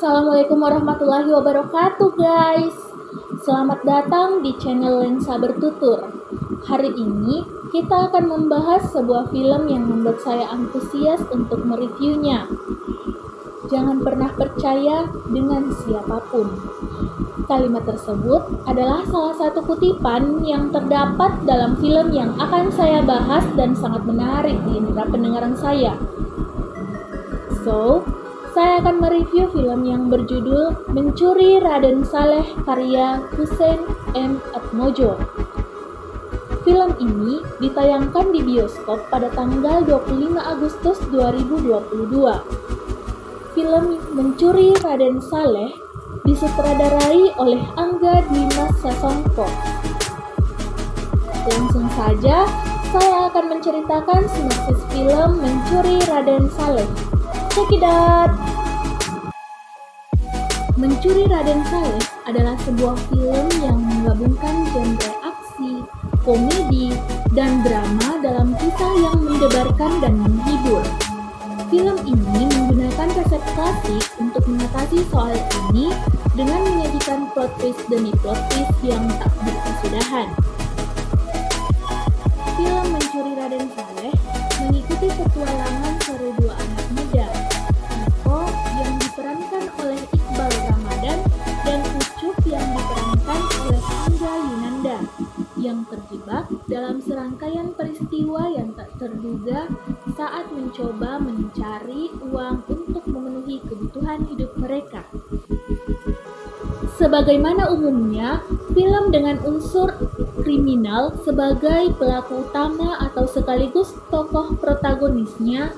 Assalamualaikum warahmatullahi wabarakatuh guys. Selamat datang di channel Lensa Bertutur. Hari ini kita akan membahas sebuah film yang membuat saya antusias untuk mereviewnya. Jangan pernah percaya dengan siapapun. Kalimat tersebut adalah salah satu kutipan yang terdapat dalam film yang akan saya bahas dan sangat menarik di indera pendengaran saya. Saya akan mereview film yang berjudul Mencuri Raden Saleh karya Hussein M. Atmojo. Film ini ditayangkan di bioskop pada tanggal 25 Agustus 2022. Film Mencuri Raden Saleh disutradarai oleh Angga Dwi Sasongko. Langsung saja, saya akan menceritakan sinopsis film Mencuri Raden Saleh. Check it out! Mencuri Raden Saleh adalah sebuah film yang menggabungkan genre aksi, komedi, dan drama dalam kisah yang mendebarkan dan menghibur. Film ini menggunakan resep klasik untuk mengatasi soal ini dengan menyajikan plot twist demi plot twist yang tak berkesudahan. Film Mencuri Raden Saleh mengikuti petualangan seru dua anak muda, Niko yang diperankan oleh Iqbal Ramadan dan Ucup yang diperankan oleh Angga Yunanda, yang terjebak dalam serangkaian peristiwa yang tak terduga saat mencoba mencari uang untuk memenuhi kebutuhan hidup mereka. Sebagaimana umumnya, film dengan unsur kriminal sebagai pelaku utama atau sekaligus tokoh protagonisnya,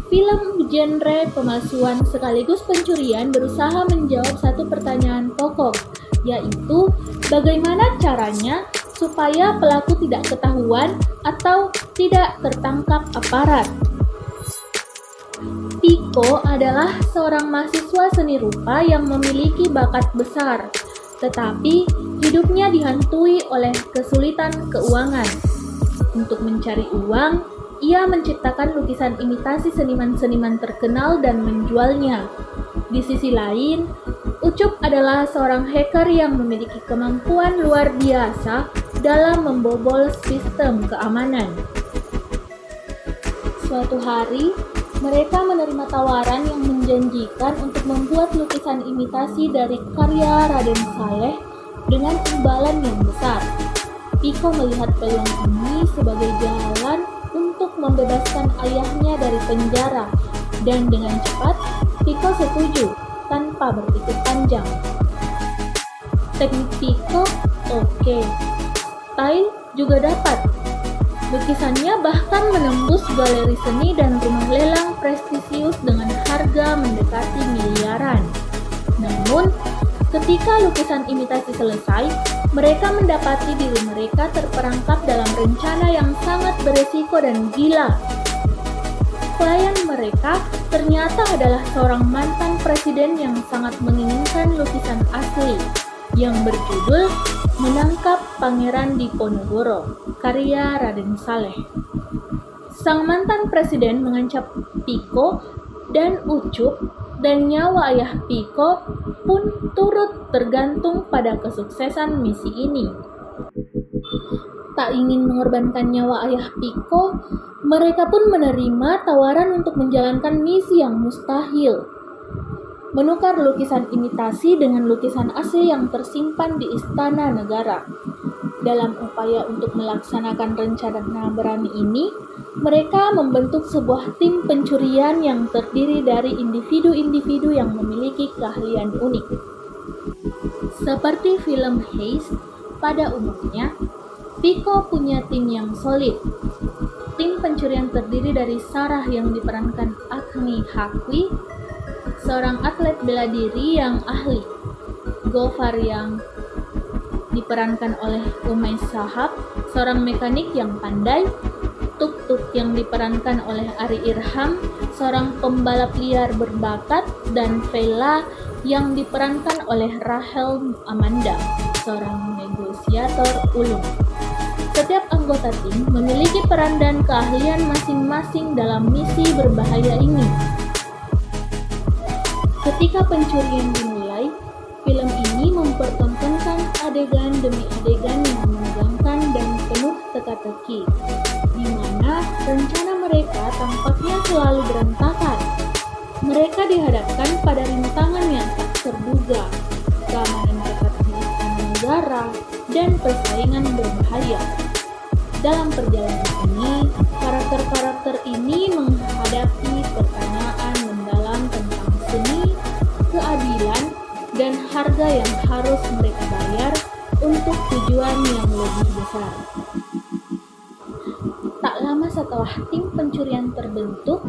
film genre pemalsuan sekaligus pencurian berusaha menjawab satu pertanyaan pokok, yaitu bagaimana caranya supaya pelaku tidak ketahuan atau tidak tertangkap aparat. Piko adalah seorang mahasiswa seni rupa yang memiliki bakat besar, tetapi hidupnya dihantui oleh kesulitan keuangan. Untuk mencari uang, ia menciptakan lukisan imitasi seniman-seniman terkenal dan menjualnya. Di sisi lain, Ucup adalah seorang hacker yang memiliki kemampuan luar biasa dalam membobol sistem keamanan. Suatu hari, mereka menerima tawaran yang menjanjikan untuk membuat lukisan imitasi dari karya Raden Saleh dengan imbalan yang besar. Piko melihat peluang ini sebagai jalan untuk membebaskan ayahnya dari penjara, dan dengan cepat Piko setuju tanpa berpikir panjang. Teknik Piko oke, style juga dapat. Lukisannya bahkan menembus galeri seni dan rumah lelang prestisius dengan harga mendekati miliaran. Namun, ketika lukisan imitasi selesai, mereka mendapati diri mereka terperangkap dalam rencana yang sangat beresiko dan gila. Klien mereka ternyata adalah seorang mantan presiden yang sangat menginginkan lukisan asli, yang berjudul Menangkap Pangeran Diponegoro, karya Raden Saleh. Sang mantan presiden mengancam Piko dan Ucup, dan nyawa ayah Piko pun turut tergantung pada kesuksesan misi ini. Tak ingin mengorbankan nyawa ayah Piko, mereka pun menerima tawaran untuk menjalankan misi yang mustahil, menukar lukisan imitasi dengan lukisan asli yang tersimpan di istana negara. Dalam upaya untuk melaksanakan rencana berani ini, mereka membentuk sebuah tim pencurian yang terdiri dari individu-individu yang memiliki keahlian unik. Seperti film Heist, pada umumnya, Piko punya tim yang solid. Tim pencurian terdiri dari Sarah yang diperankan Agni Hakwi, seorang atlet bela diri yang ahli, Gofar yang diperankan oleh Umay Shahab, seorang mekanik yang pandai, Tuk-Tuk yang diperankan oleh Ari Irham, seorang pembalap liar berbakat, dan Vela yang diperankan oleh Rahel Amanda, seorang negosiator ulung. Setiap anggota tim memiliki peran dan keahlian masing-masing dalam misi berbahaya ini. Ketika pencurian dimulai, film ini mempertontonkan adegan demi adegan yang menegangkan dan penuh teka-teki, di mana rencana mereka tampaknya selalu berantakan. Mereka dihadapkan pada rintangan yang tak terduga, keamanan ketat di istana negara, dan persaingan berbahaya. Dalam perjalanan ini, karakter-karakter ini menghadapi pertanyaan mendalam tentang seni, keadilan, dan harga yang harus mereka bayar untuk tujuan yang lebih besar. Tak lama setelah tim pencurian terbentuk,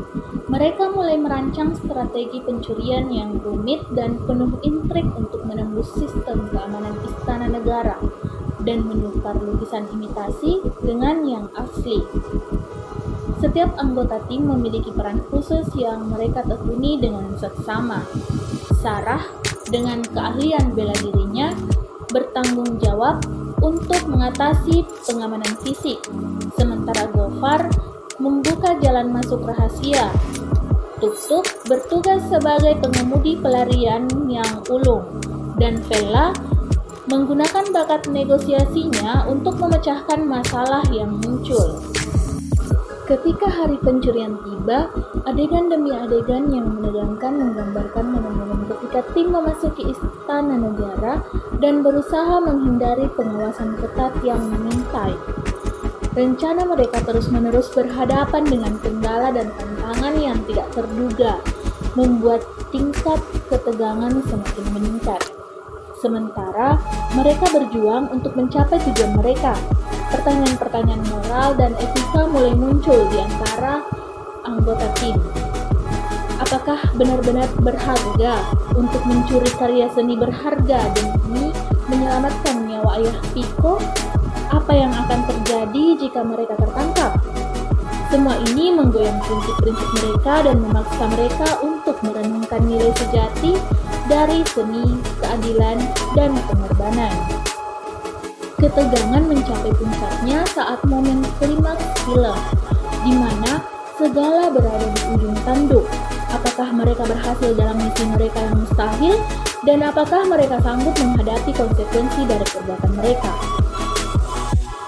mereka mulai merancang strategi pencurian yang rumit dan penuh intrik untuk menembus sistem keamanan istana negara dan menukar lukisan imitasi dengan yang asli. Setiap anggota tim memiliki peran khusus yang mereka tekuni dengan seksama. Sarah, dengan keahlian bela dirinya, bertanggung jawab untuk mengatasi pengamanan fisik, sementara Gofar membuka jalan masuk rahasia. Tuk-Tuk bertugas sebagai pengemudi pelarian yang ulung, dan Vela menggunakan bakat negosiasinya untuk memecahkan masalah yang muncul. Ketika hari pencurian tiba, adegan demi adegan yang menegangkan menggambarkan momen-momen ketika tim memasuki istana negara dan berusaha menghindari pengawasan ketat yang mengintai. Rencana mereka terus-menerus berhadapan dengan kendala dan tantangan yang tidak terduga, membuat tingkat ketegangan semakin meningkat. Sementara mereka berjuang untuk mencapai tujuan mereka, pertanyaan-pertanyaan moral dan etika mulai muncul di antara anggota tim. Apakah benar-benar berharga untuk mencuri karya seni berharga demi menyelamatkan nyawa ayah Pico? Apa yang akan terjadi jika mereka tertangkap? Semua ini menggoyang prinsip-prinsip mereka dan memaksa mereka untuk merenungkan nilai sejati dari seni, keadilan, dan pengorbanan. Ketegangan mencapai puncaknya saat momen klimaks film, di mana segala berada di ujung tanduk. Apakah mereka berhasil dalam misi mereka yang mustahil, dan apakah mereka sanggup menghadapi konsekuensi dari perbuatan mereka?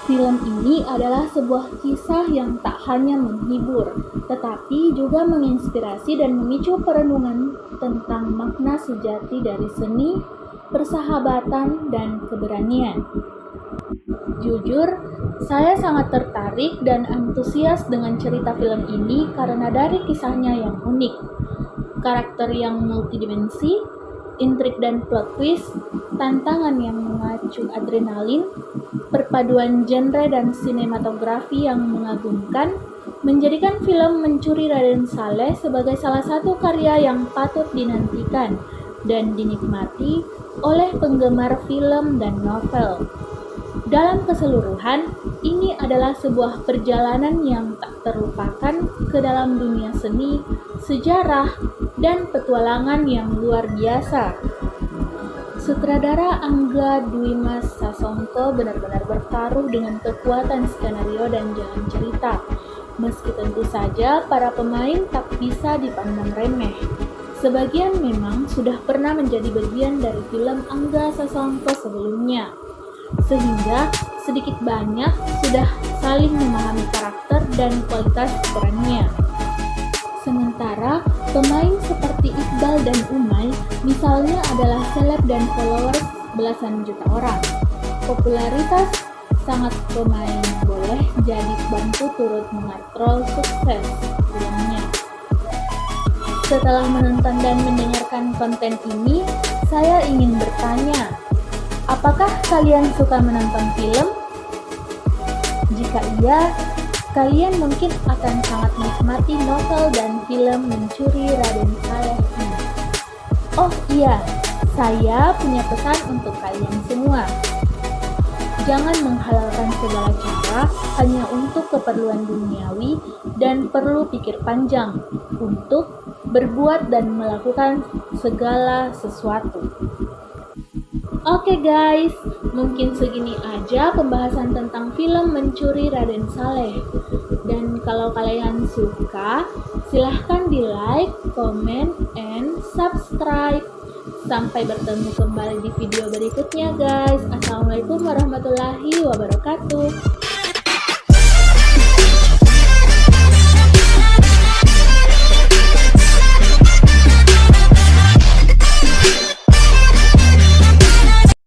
Film ini adalah sebuah kisah yang tak hanya menghibur, tetapi juga menginspirasi dan memicu perenungan tentang makna sejati dari seni, persahabatan, dan keberanian. Jujur, saya sangat tertarik dan antusias dengan cerita film ini karena dari kisahnya yang unik, karakter yang multidimensi, intrik dan plot twist, tantangan yang memacu adrenalin, perpaduan genre dan sinematografi yang mengagumkan, menjadikan film Mencuri Raden Saleh sebagai salah satu karya yang patut dinantikan dan dinikmati oleh penggemar film dan novel. Dalam keseluruhan, ini adalah sebuah perjalanan yang tak terlupakan ke dalam dunia seni, sejarah, dan petualangan yang luar biasa. Sutradara Angga Dwi Mas Sasongko benar-benar bertaruh dengan kekuatan skenario dan jalan cerita, meski tentu saja para pemain tak bisa dipandang remeh. Sebagian memang sudah pernah menjadi bagian dari film Angga Sasongko sebelumnya, sehingga sedikit banyak sudah saling memahami karakter dan kualitas perannya. Sementara pemain seperti Iqbal dan Umay misalnya adalah seleb dan followers belasan juta orang. Popularitas sangat pemain boleh jadi bantu turut mengatrol sukses filmnya. Setelah menonton dan mendengarkan konten ini, saya ingin bertanya, apakah kalian suka menonton film? Jika iya, kalian mungkin akan sangat menikmati novel dan film Mencuri Raden Saleh ini. Oh iya, saya punya pesan untuk kalian semua. Jangan menghalalkan segala cara hanya untuk keperluan duniawi dan perlu pikir panjang untuk berbuat dan melakukan segala sesuatu. Oke guys, mungkin segini aja pembahasan tentang film Mencuri Raden Saleh. Dan kalau kalian suka, silahkan di like, comment, and subscribe. Sampai bertemu kembali di video berikutnya guys. Assalamualaikum warahmatullahi wabarakatuh.